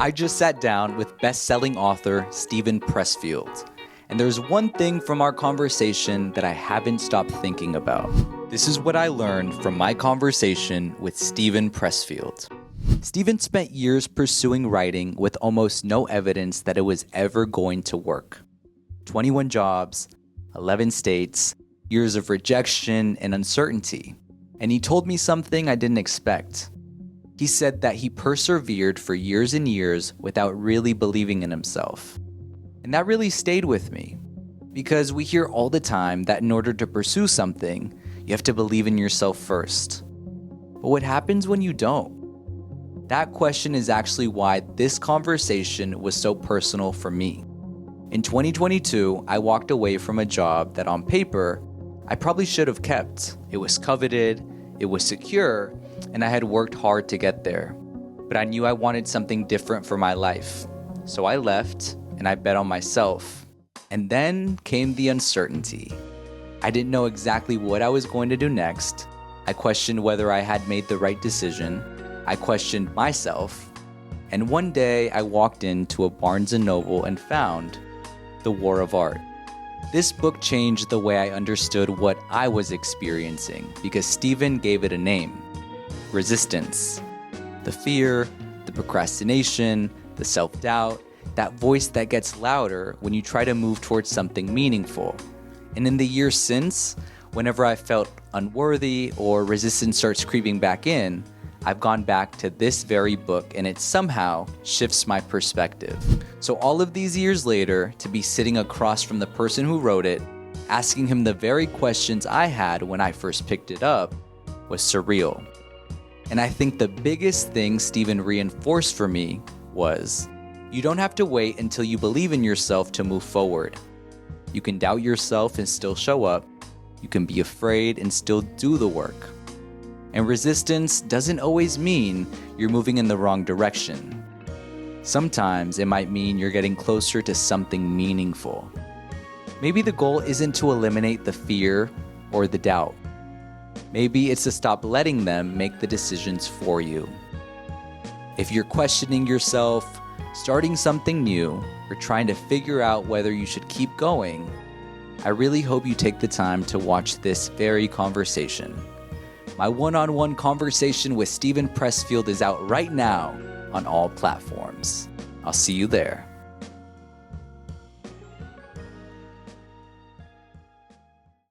I just sat down with best-selling author Steven Pressfield, and there's one thing from our conversation that I haven't stopped thinking about. This is what I learned from my conversation with Steven Pressfield. Steven spent years pursuing writing with almost no evidence that it was ever going to work. 21 jobs, 11 states, years of rejection and uncertainty. And he told me something I didn't expect. He said that he persevered for years and years without really believing in himself. And that really stayed with me, because we hear all the time that in order to pursue something, you have to believe in yourself first. But what happens when you don't? That question is actually why this conversation was so personal for me. In 2022, I walked away from a job that on paper, I probably should have kept. It was coveted, it was secure, and I had worked hard to get there. But I knew I wanted something different for my life. So I left, and I bet on myself. And then came the uncertainty. I didn't know exactly what I was going to do next. I questioned whether I had made the right decision. I questioned myself. And one day, I walked into a Barnes & Noble and found The War of Art. This book changed the way I understood what I was experiencing because Steven gave it a name. Resistance. The fear, the procrastination, the self-doubt, that voice that gets louder when you try to move towards something meaningful. And in the years since, whenever I felt unworthy or resistance starts creeping back in, I've gone back to this very book and it somehow shifts my perspective. So all of these years later, to be sitting across from the person who wrote it, asking him the very questions I had when I first picked it up, was surreal. And I think the biggest thing Steven reinforced for me was, you don't have to wait until you believe in yourself to move forward. You can doubt yourself and still show up. You can be afraid and still do the work. And resistance doesn't always mean you're moving in the wrong direction. Sometimes it might mean you're getting closer to something meaningful. Maybe the goal isn't to eliminate the fear or the doubt. Maybe it's to stop letting them make the decisions for you. If you're questioning yourself, starting something new, or trying to figure out whether you should keep going, I really hope you take the time to watch this very conversation. My one-on-one conversation with Steven Pressfield is out right now on all platforms. I'll see you there.